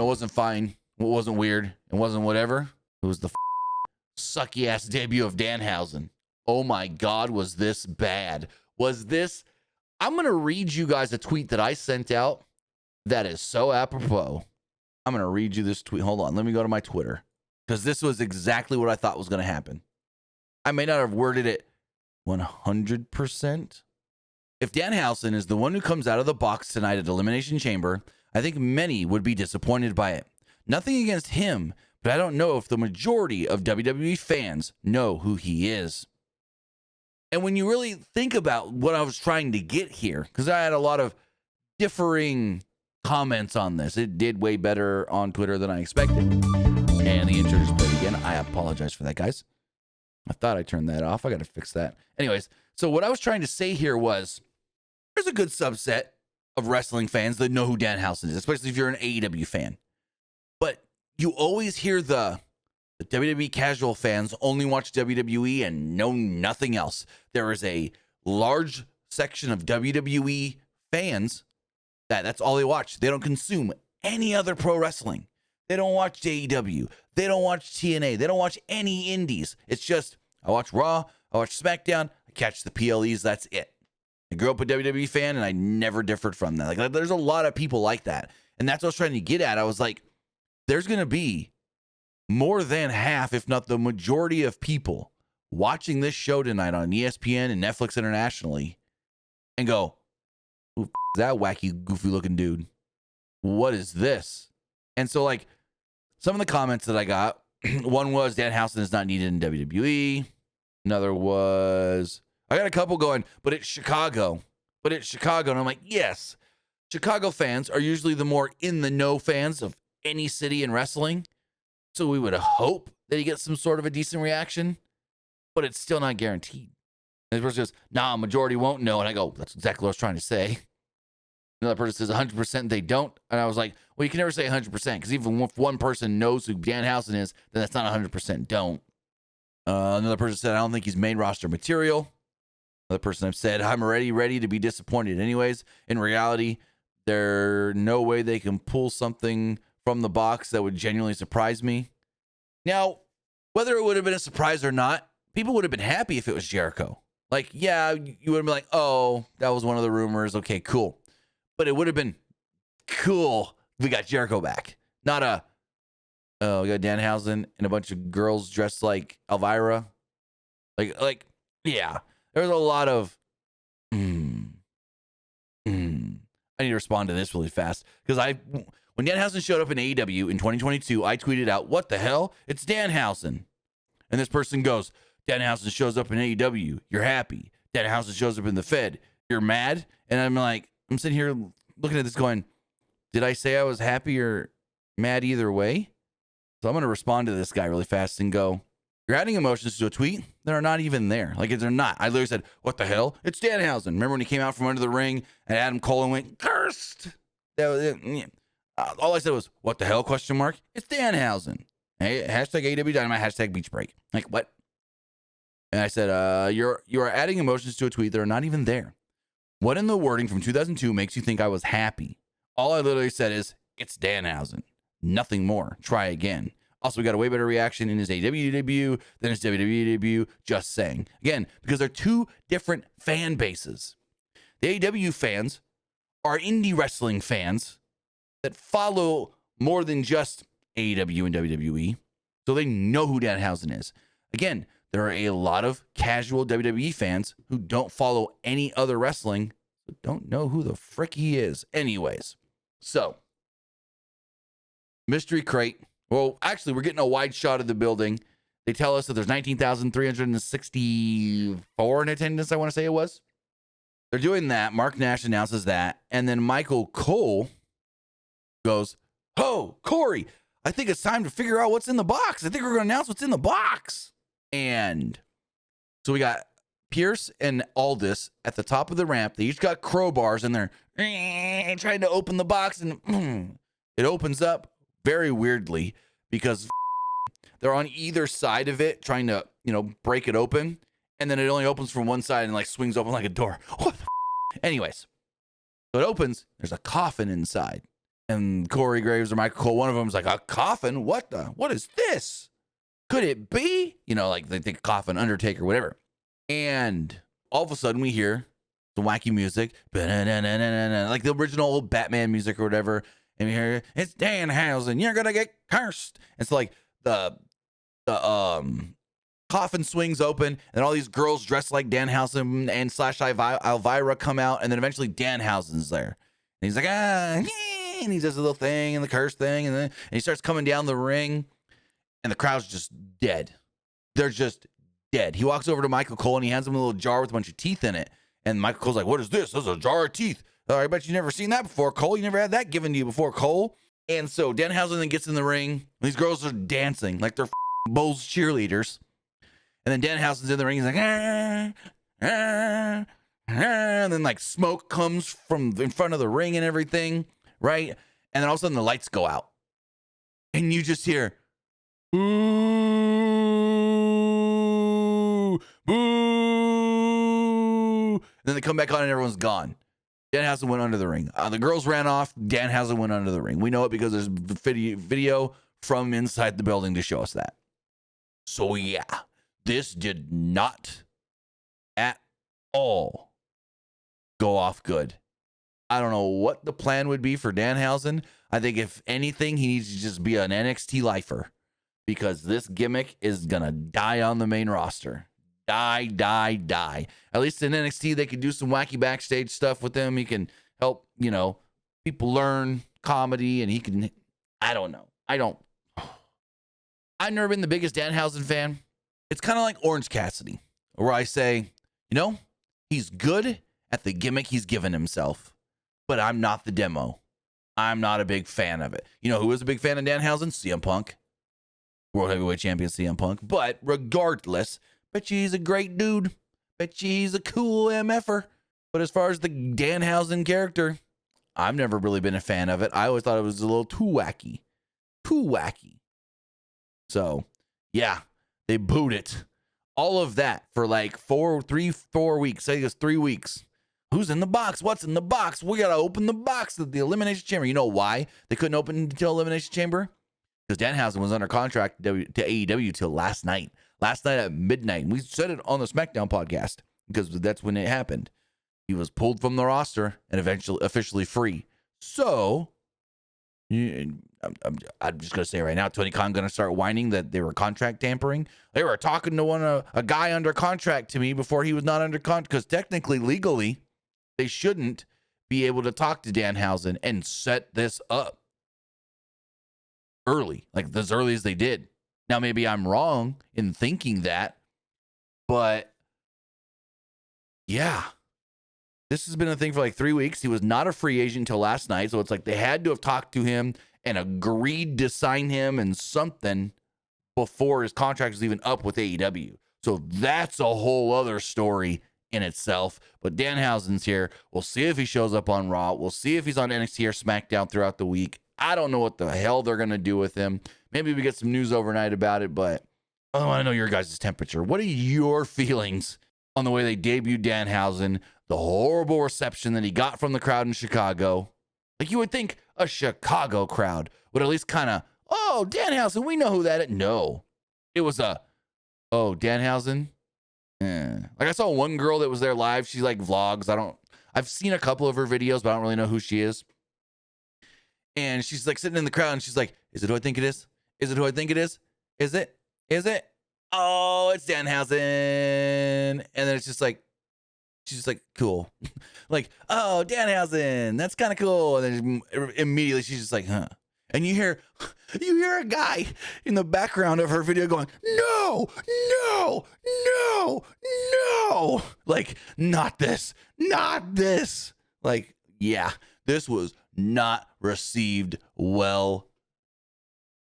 it wasn't fine. It wasn't weird. It wasn't whatever. It was the sucky ass debut of Danhausen. Oh my God, was this bad? Was this? I'm going to read you guys a tweet that I sent out that is so apropos. I'm going to read you this tweet. Hold on. Let me go to my Twitter, because this was exactly what I thought was going to happen. I may not have worded it 100%. If Danhausen is the one who comes out of the box tonight at Elimination Chamber, I think many would be disappointed by it. Nothing against him, but I don't know if the majority of WWE fans know who he is. And when you really think about what I was trying to get here, because I had a lot of differing comments on this. It did way better on Twitter than I expected. And the intro just played again. I apologize for that, guys. I thought I turned that off. I got to fix that. Anyways, so what I was trying to say here was there's a good subset of wrestling fans that know who Danhausen is, especially if you're an AEW fan. But you always hear the WWE casual fans only watch WWE and know nothing else. There is a large section of WWE fans that's all they watch. They don't consume any other pro wrestling. They don't watch AEW. They don't watch TNA. They don't watch any indies. It's just, I watch Raw, I watch SmackDown, I catch the PLEs, that's it. I grew up a WWE fan and I never differed from that. Like, there's a lot of people like that. And that's what I was trying to get at. I was like, there's going to be more than half, if not the majority of people watching this show tonight on ESPN and Netflix internationally and go, who is that wacky, goofy looking dude? What is this? And so, like, some of the comments that I got, one was Danhausen is not needed in WWE. Another was, I got a couple going, but it's Chicago. And I'm like, yes, Chicago fans are usually the more in the know fans of any city in wrestling. So we would hope that he gets some sort of a decent reaction, but it's still not guaranteed. And the person goes, nah, majority won't know. And I go, that's exactly what I was trying to say. Another person says 100% they don't. And I was like, well, you can never say 100%, because even if one person knows who Danhausen is, then that's not 100% don't. Another person said, I don't think he's main roster material. Another person I've said, I'm already ready to be disappointed anyways. In reality, there's no way they can pull something from the box that would genuinely surprise me. Now, whether it would have been a surprise or not, people would have been happy if it was Jericho. Like, yeah, you would have been like, oh, that was one of the rumors. Okay, cool. But it would have been cool if we got Jericho back. Not a, oh, we got Danhausen and a bunch of girls dressed like Elvira. Like, yeah. There's a lot of, I need to respond to this really fast. Because when Danhausen showed up in AEW in 2022, I tweeted out, what the hell? It's Danhausen. And this person goes, Danhausen shows up in AEW. You're happy. Danhausen shows up in the Fed. You're mad? And I'm like, I'm sitting here looking at this going, did I say I was happy or mad either way? So I'm going to respond to this guy really fast and go, you're adding emotions to a tweet that are not even there. Like, they're not. I literally said, what the hell? It's Danhausen. Remember when he came out from under the ring and Adam Cole went, cursed? That was it. All I said was, what the hell, question mark? It's Danhausen. Hey, hashtag AEW Dynamite, hashtag beach break. Like, what? And I said, you are adding emotions to a tweet that are not even there. What in the wording from 2002 makes you think I was happy? All I literally said is, it's Danhausen. Nothing more. Try again. Also, we got a way better reaction in his AEW debut than his WWE debut. Just saying. Again, because they're two different fan bases. The AEW fans are indie wrestling fans that follow more than just AEW and WWE. So they know who Danhausen is. Again, there are a lot of casual WWE fans who don't follow any other wrestling, but don't know who the frick he is. Anyways, so Mystery Crate. Well, actually, we're getting a wide shot of the building. They tell us that there's 19,364 in attendance, I want to say it was. They're doing that. Mark Nash announces that. And then Michael Cole goes, oh, Corey, I think it's time to figure out what's in the box. I think we're going to announce what's in the box. And so we got Pierce and Aldis at the top of the ramp. They each got crowbars and they're trying to open the box. And it opens up very weirdly because they're on either side of it trying to, break it open. And then it only opens from one side and like swings open like a door. What the Anyways, so it opens. There's a coffin inside. And Corey Graves or Michael Cole, one of them is like, a coffin? What is this? Could it be? You know, like they think coffin, Undertaker, whatever. And all of a sudden we hear the wacky music, like the original old Batman music or whatever. And we hear, it's Danhausen, you're gonna get cursed. And so like the coffin swings open and all these girls dressed like Danhausen and / Elvira come out, and then eventually Danhausen's there. And he's like, and he does a little thing and the curse thing, and he starts coming down the ring, and the crowd's just dead. They're just dead. He walks over to Michael Cole and he hands him a little jar with a bunch of teeth in it. And Michael Cole's like, what is this? This is a jar of teeth. Oh, I bet you never seen that before, Cole. You never had that given to you before, Cole. And so Danhausen then gets in the ring. These girls are dancing like they're Bulls cheerleaders. And then Danhausen's in the ring. He's like, and then like smoke comes from in front of the ring and everything, right? And then all of a sudden the lights go out. And you just hear, boo, boo. And then they come back on and everyone's gone. Danhausen went under the ring. The girls ran off. Danhausen went under the ring. We know it because there's video from inside the building to show us that. So yeah, this did not at all go off good. I don't know what the plan would be for Danhausen. I think if anything, he needs to just be an NXT lifer, because this gimmick is going to die on the main roster. Die. At least in NXT, they could do some wacky backstage stuff with him. He can help, people learn comedy, and he can, I don't know. I've never been the biggest Danhausen fan. It's kind of like Orange Cassidy, where I say, he's good at the gimmick he's given himself, but I'm not the demo. I'm not a big fan of it. You know who is a big fan of Danhausen? CM Punk. World Heavyweight Champion CM Punk. But regardless, bet you he's a great dude. Bet you he's a cool MFer. But as far as the Danhausen character, I've never really been a fan of it. I always thought it was a little too wacky. So, yeah, they booed it. All of that for like 4 weeks. I think it's 3 weeks. Who's in the box? What's in the box? We got to open the box of the Elimination Chamber. You know why they couldn't open until Elimination Chamber? Because Danhausen was under contract to AEW till last night. Last night at midnight. We said it on the SmackDown podcast because that's when it happened. He was pulled from the roster and eventually officially free. So, I'm just going to say right now, Tony Khan going to start whining that they were contract tampering. They were talking to a guy under contract to me before he was not under contract, because technically, legally, they shouldn't be able to talk to Danhausen and set this up early, like as early as they did. Now, maybe I'm wrong in thinking that, but yeah, this has been a thing for like 3 weeks. He was not a free agent until last night, so it's like they had to have talked to him and agreed to sign him and something before his contract was even up with AEW. So that's a whole other story in itself. But Danhausen's here. We'll see if he shows up on Raw. We'll see if he's on NXT or SmackDown throughout the week. I don't know what the hell they're going to do with him. Maybe we get some news overnight about it, but I want to know your guys' temperature. What are your feelings on the way they debuted Danhausen, the horrible reception that he got from the crowd in Chicago? Like, you would think a Chicago crowd would at least kind of, oh, Danhausen, we know who that is. No. It was Danhausen? Like, I saw one girl that was there live. She like vlogs. I've seen a couple of her videos, but I don't really know who she is. And she's like sitting in the crowd and she's like, is it who I think it is? Is it who I think it is? Is it? Oh, it's Danhausen. And then it's just like, she's just like, cool. Like, oh, Danhausen, that's kind of cool. And then immediately she's just like, huh. And you hear a guy in the background of her video going, no. Like, not this. Like, yeah, this was not received well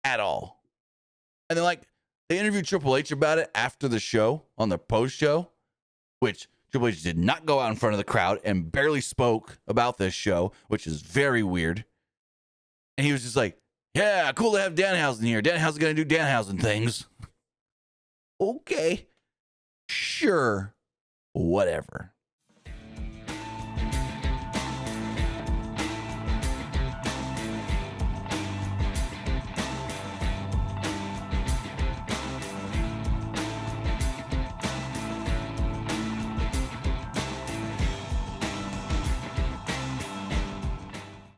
at all. And then, like, they interviewed Triple H about it after the show on the post show, which Triple H did not go out in front of the crowd and barely spoke about this show, which is very weird. And he was just like, yeah, cool to have Danhausen here. Danhausen going to do Danhausen things. Okay. Sure. Whatever.